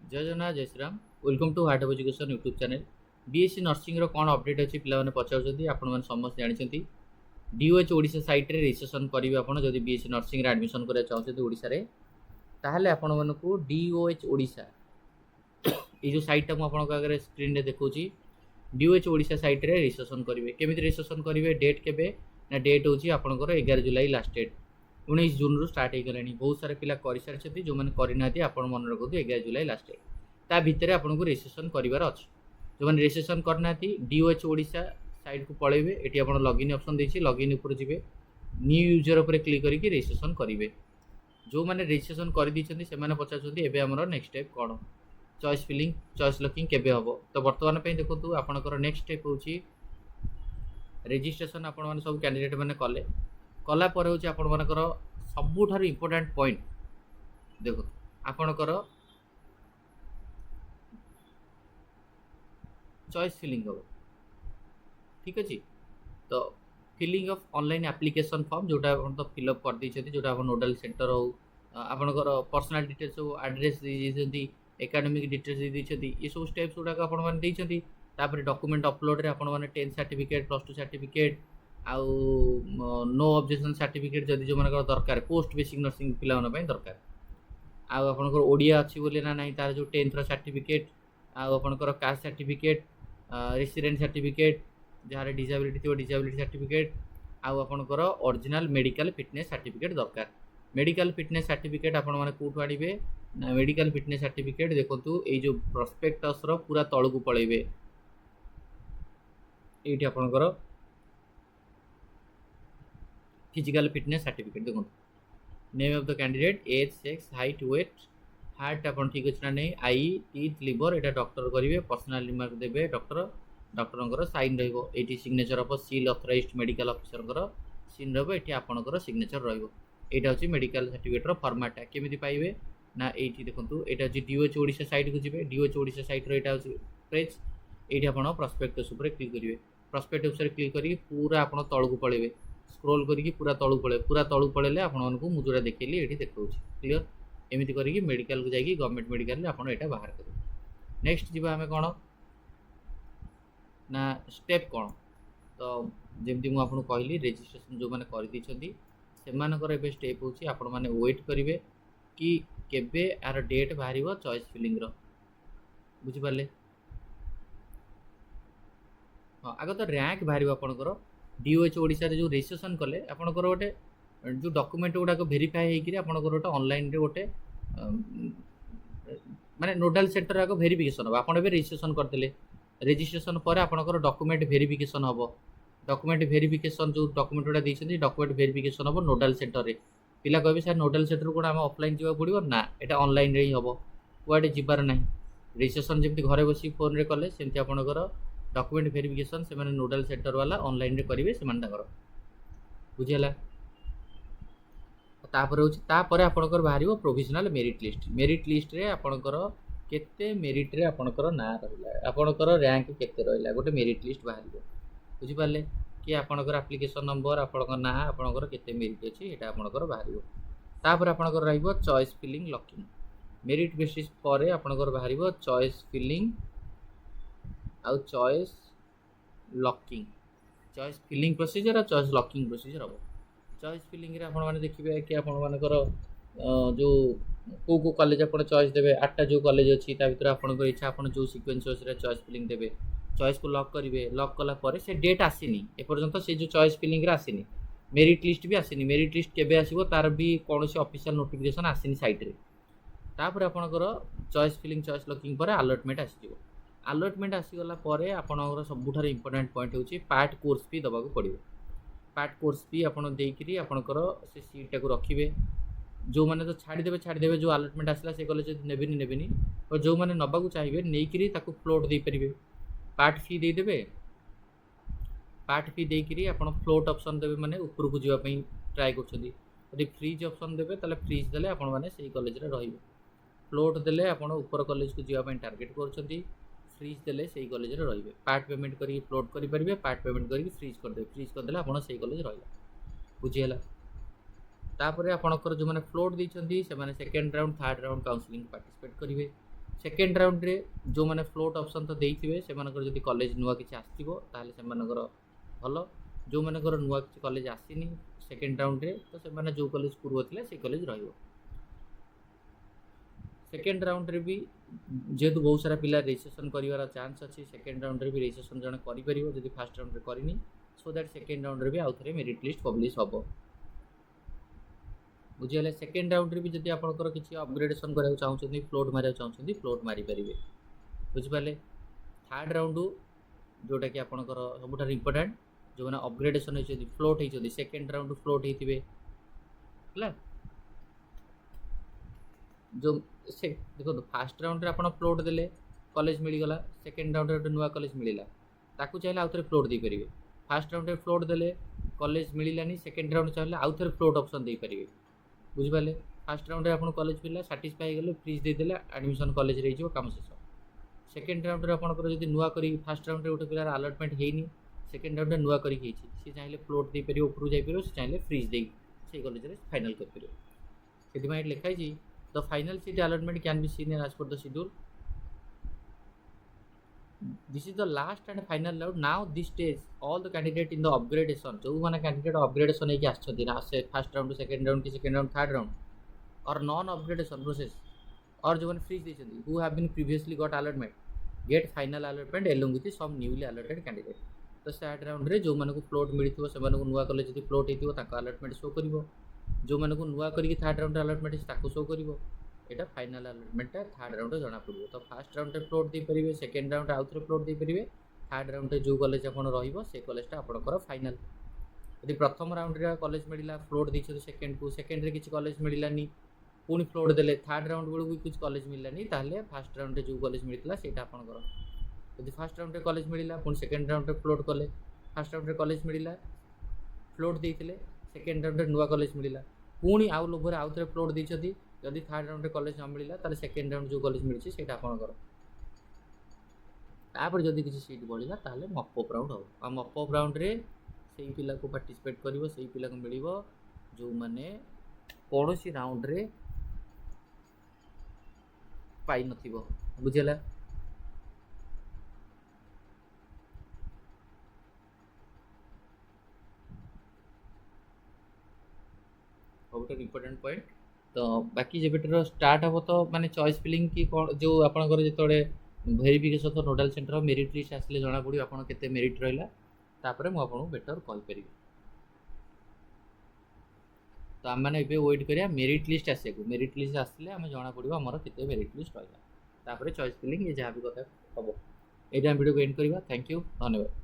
जय जगन्नाथ जय Shriram welcome to heart of education YouTube channel BSc nursing रो कौन अपडेट अच्छी पे पचार आपण समस्त जानते डीओएच ओडिशा साइट रे रजिस्ट्रेशन करेंगे आप जब बीएससी नर्सिंग एडमिशन करा चाहते ओडिशा रे ताहले आपण मानकू डीओएच ओडिशा ये जो साइटा मुझे आगे स्क्रीन रे देखुची डीओएच ओडिशा साइट रे रजिस्ट्रेशन करेंगे केमी रजिस्ट्रेशन करेंगे डेट केबे ना डेट हूँ आपंकर 11 जुलाई लास्ट डेट 19 जून रू स्टार्ट होगा बहुत सारे पिला कर सारी जो मैंने करना आप मन रखु 11 जुलाई लास्ट डेट ता भितर आपको रजिस्ट्रेशन करार अच्छे जो मैंने रजिस्ट्रेशन करना डीओएच ओडिशा साइट को पलैबे ये आप लॉगिन ऑप्शन देखिए लॉगिन उपर जी न्यू यूजर उपर क्लिक करके रजिस्ट्रेशन करेंगे जो मैंने रजिस्ट्रेशन कर से पचार आमर नेक्स्ट स्टेप कौन चॉइस फिलिंग चॉइस लॉकिंग केबे हम तो बर्तमान देखो आपंकर नेक्स्ट स्टेप हूँ रजिस्ट्रेशन आपण मैंने सब कैंडिडेट मैंने कले कलापर हूँ आपर सबुठ इम्पोर्टाट पॉइंट देखो आपणकर चॉइस फिलिंग हम ठीक अच्छे तो filling of online application form जोटा तो फिलअप कर देते जोटा आप नोडाल सेंटर हो आपणकर पर्सनल डिटेल्स हो एड्रेस दे एकाडेमिक डिटेल्स दे ये सब स्टेप्स गुड़ाक आपने तापर डॉक्यूमेंट अपलोड रे आपण माने 10 सर्टिफिकेट +2 सर्टिफिकेट आउ नो ऑब्जेक्शन सर्टिफिकेट जदि जो मानकर दरकार पोस्ट बेसिक नर्सिंग पिला माने पई दरकार आउ आपनकर ओडिया अछि बोले ना नाही तार जो 10th रो सर्टिफिकेट आउ आपनकर कास्ट सर्टिफिकेट रेसिडेंट सर्टिफिकेट जहार डिसेबिलिटी थियो डिसेबिलिटी सर्टिफिकेट आउ आपनकर ओरिजिनल मेडिकल फिटनेस सर्टिफिकेट दरकार मेडिकल फिटनेस सर्टिफिकेट आपण माने कोठु आनिबे ना मेडिकल फिटनेस सर्टिफिकेट देखंतु ए जो प्रोस्पेक्टस रो पूरा तळकु पळेबे ये आपंकर फिजिकल फिटनेस सर्टिफिकेट देखो name of the candidate age sex height weight heart आप ठीक अच्छे ना नहीं आई टीथ लिवर यहाँ डॉक्टर करेंगे पर्सनाल रिमार्क देवे डॉक्टर साइन रही signature of seal authorised medical officer सीन रही आपंकर सिग्नेचर रहा हूँ मेडिकल सर्टिफिकेट फॉर्मेट केमी पाइबे ना ये देखो यहाँ हूँ डीओएच ओडिशा साइट को जी डीओएच ओडिशा साइट रहा पेज ये आप प्रस्पेक्टस क्लिक करेंगे प्रस्पेक्टस क्लिक करके पूरा आप तौक पलैबे स्क्रोल करके पूरा तौक पलैले आपको मुझे देखिए ये देखा क्लीयर एमती करके मेडिकल को जाकि गवर्नमेंट मेडिकल आप बाहर करेंगे नेक्स्ट जी आम कौन ना स्टेप कौन तो जमी मुझे कहली रजिस्ट्रेशन जो मैंने कर स्टेप हूँ आपण मैंने वेट करेंगे कि केबे यार डेट बाहर चॉइस फिलिंग बुझिपारे हाँ आग तो रैंक बाहर आपंकर डीओएच ओडिशा रे जो रजिस्ट्रेशन कले आपंकर गोटे जो डॉक्यूमेंट गुड़ाक भेरीफाए होकर आपंकर गोटे ऑनलाइन रे गोटे माने नोडाल सेंटर आग भेरिफिकेशन हम आपड़ रजिस्ट्रेशन करते रजिस्ट्रेशन पर आपंकर डॉक्यूमेंट भेरिफिकेशन हम डॉक्यूमेंट भेरिफिकेशन जो डॉक्यूमेंट गुड़ा देते डॉक्यूमेंट भेरिफिकेशन हम नोडाल सेंटर रे पिला कहे सर नोडाल सेंटर को आम ऑफलाइन जावा पड़ो ना यहाँ ऑनलाइन रे ही हम कुआडे जीवार ना रजिस्ट्रेशन जमी घरे बस फोन रे कले सेमती आपंकर डॉक्यूमेंट वेरिफिकेशन से नोडाल सेंटर वाला ऑनलाइन रे करेंगे से बुझीगला तापर हूँ आपंकर बाहर प्रोविजनल मेरिट लिस्ट रे आपंकर केते मेरिट रे आपंकर ना रहा आपंकर रैंक केते रहा गोटे मेरिट लिस्ट बाहर बुझिपारे कि आपंकर एप्लिकेशन नंबर आपंकर ना आपंकर केते मेरिट अच्छी यहाँ आपंकर बाहर तापर आपंकर रहिबो choice filling locking merit basis पर आपंकर बाहर चॉइस फिलिंग आउ choice locking choice filling procedure और चॉइस लॉकिंग प्रोसीजर हम चॉइस फिलिंग रे आपण माने देखिबे कि आपण मानकर जो को कॉलेज आप चॉइस देवे 8टा जो कॉलेज अच्छी भर आपंकर इच्छा आप जो सिक्वेन्स चॉइस फिलिंग देवे चॉइस को लॉक करेंगे लॉक कला से डेट आसीनी एपर्यंत से जो चॉइस फिलिंग आसीनी मेरिट लिस्ट भी आसीनी मेरिट लिस्ट केबे आसीबो तार भी कौन ऑफिशियल नोटिफिकेशन आसीनी साइट रे तापर आपंकर चॉइस फिलिंग चॉइस लॉकिंग पर अलॉटमेंट आसीजिवो अलॉटमेंट आसीगला आपंकर सबुठार इंपोर्टेंट पॉइंट हूँ पार्ट कोर्स फी दबाक पड़ो पार्ट कोर्स फी आपंकर आपंकर से सीटा को रखिए जो मैंने तो छाड़देवे जो अलॉटमेंट आसला से कॉलेज नेबेनी और जो मैंने नबाक चाहिए नहींकि फ्लोट दे पारे पार्ट फी देदेवे पार्ट फी देकर आप फ्लोट ऑप्शन देवे माने ऊपर को जावाई ट्राए कर फ्रीज ऑप्शन देवे ताले फ्रीज देले आपण माने से कॉलेज रे रहिबे फ्लोट देले आपण ऊपर कॉलेज को जावाई टार्गेट कर फ्रीज देले से कॉलेज रे रहिबे पार्ट पेमेंट करी फ्लोट करि परिबे पार्ट पेमेंट करी फ्रीज करदेले आपण से कॉलेज रहिला बुझिहला तापर आपणकर जो मैंने फ्लोट देइछंती से माने second round third round counselling participate करेंगे सेकेंड राउंड रे जो मैंने फ्लोट ऑप्शन तो देइथिबे सेमानकर जदि कॉलेज नुआ किछि आस्तिबो ताहले सेमानकर भलो, जो मानकर नुआ किछि कॉलेज आसीनी सेकेंड राउंड रे तो सेमाने जो कॉलेज पूर्व थिले से कॉलेज रहिबो। सेकेंड राउंड रे भी जेहेतु बहुत सारा पिला रजिस्ट्रेशन करिवार चांस अछि, सेकेंड राउंड रे भी रजिस्ट्रेशन जने करि परिबो जदि फर्स्ट राउंड रे करिनी, सो दैट सेकेंड राउंड रे भी आउथरे मेरिट लिस्ट पब्लिश हबो। बुझिगले। सेकेंड राउंड रे भी जदि आपनकर किछि अपग्रेडेशन करिया चाहउछथि, फ्लोट मारिया चाहउछथि, फ्लोट मारि परिबे। बुझि पाले। थर्ड राउंड जोटा कि आपनकर सबुठार इंपोर्टेंट जो माने अपग्रेडेशन होइछथि, फ्लोट होइछथि, सेकेंड राउंड फ्लोट हेतिबे हला। जो से देखो फर्स्ट राउंड रे आपण फ्लोट देले कॉलेज मिली गला, सेकेंड राउंड रे नुआ कॉलेज मिलिला ताकू चाहिले आउथरे फ्लोट दे परिबे। फर्स्ट राउंड रे फ्लोट देले कॉलेज मिलिलानी, सेकेंड राउंड चाहिले आउथरे फ्लोट ऑप्शन दे परिबे। बुझि पाले। फर्स्ट राउंड रे आपण कॉलेज मिलला, सैटिस्फाई गले, फ्रीज दे देले, एडमिशन कॉलेज रे हिजो काम शेष। सेकेंड राउंड रे आपनकर जदि नुआ करी फर्स्ट राउंड रे गोटे पिलार अलॉटमेंट हेइनी, सेकेंड राउंड रे नुआ करी हेछि, से चाहिले फ्लोट दे परिबो, ऊपर जाई परिबो, से चाहिले फ्रीज दे से कॉलेज रे फाइनल कर परिबो। सेति माइ लिखाइ छी the final seat allotment can be seen as per the schedule. This is the last and final round. Now this stage all the candidate in the upgradation, जो माने candidate upgradation है कि आछथि ना से फर्स्ट राउंड सेकेंड राउंड की second round third round और non upgradation process और जो माने freeze देछथि who have been previously got allotment get final allotment along with some newly allotted candidate। तो थर्ड राउंड रे जो माने को फ्लोट मिलिथिबो से माने को नुवा कॉलेज जदि फ्लोट हेतिबो ताका अलॉटमेंट शो करिवो, जो माने को नुआ करी थर्ड राउंड अलॉटमेंट ताको शो करिवो। एटा फाइनल अलॉटमेंट थर्ड राउंड जना पड़िबो। तो फर्स्ट राउंड रे फ्लोट दे परिबे, सेकेंड राउंड आउथरे फ्लोट दे परिबे, थर्ड राउंड रे जो कॉलेज आपण रहिबो से कॉलेजटा आपणकर फाइनल। यदि प्रथम राउंड रे कॉलेज मिलिला फ्लोट दैछ सेकेंड को, सेकेंड रे किछि कॉलेज मिलिलानी पुनी फ्लोट देले, थर्ड राउंड बेलू भी कुछ कॉलेज मिलिलानी, ताहले फर्स्ट राउंड रे जो कॉलेज मिलितला सेटा आपणकर। यदि फर्स्ट राउंड रे कॉलेज मिलिला पुनी सेकेंड राउंड रे फ्लोट कले, फर्स्ट राउंड रे कॉलेज मिलिला फ्लोट देइथिले, सेकेंड राउंड रे नुआ कॉलेज मिलिला पुनी आउ लोभरे आउथरे फ्लोट दैछथि, यदि थर्ड राउंड रे कॉलेज न मिलिला ताले सेकेंड राउंड जो कॉलेज मिलछि सेटा आपणकर। तापर जदि किछि सीट बढ़िला ताले मॉप अप राउंड हो, आ मॉप अप राउंड रे सेही पिला को पार्टिसिपेट करिवो, सेही पिला को मिलिवो जो माने कोनोसी राउंड रे पाई नथिबो। बुझिला। बहुत इंपोर्टेंट पॉइंट। तो बाकी जेबेटर स्टार्ट हम तो माने चॉइस फिलिंग की जो आपनकर जेतोड़े वेरिफिकेशन तो नोडल सेंटर मेरिट लिस्ट आसले जना पड़ी आपन केते मेरिट रहिला, तापरे मु आपन बेटर कॉल करिवि। तो हम माने एबे वेट करिया मेरिट लिस्ट आसे को, मेरिट लिस्ट आसले हम जना पड़िबो हमर केते मेरिट लिस्ट रहिला, तापरे चॉइस फिलिंग ये जहां भी कथा हबो। एटा हम वीडियो को एंड करिवा। थैंक यू, धन्यवाद।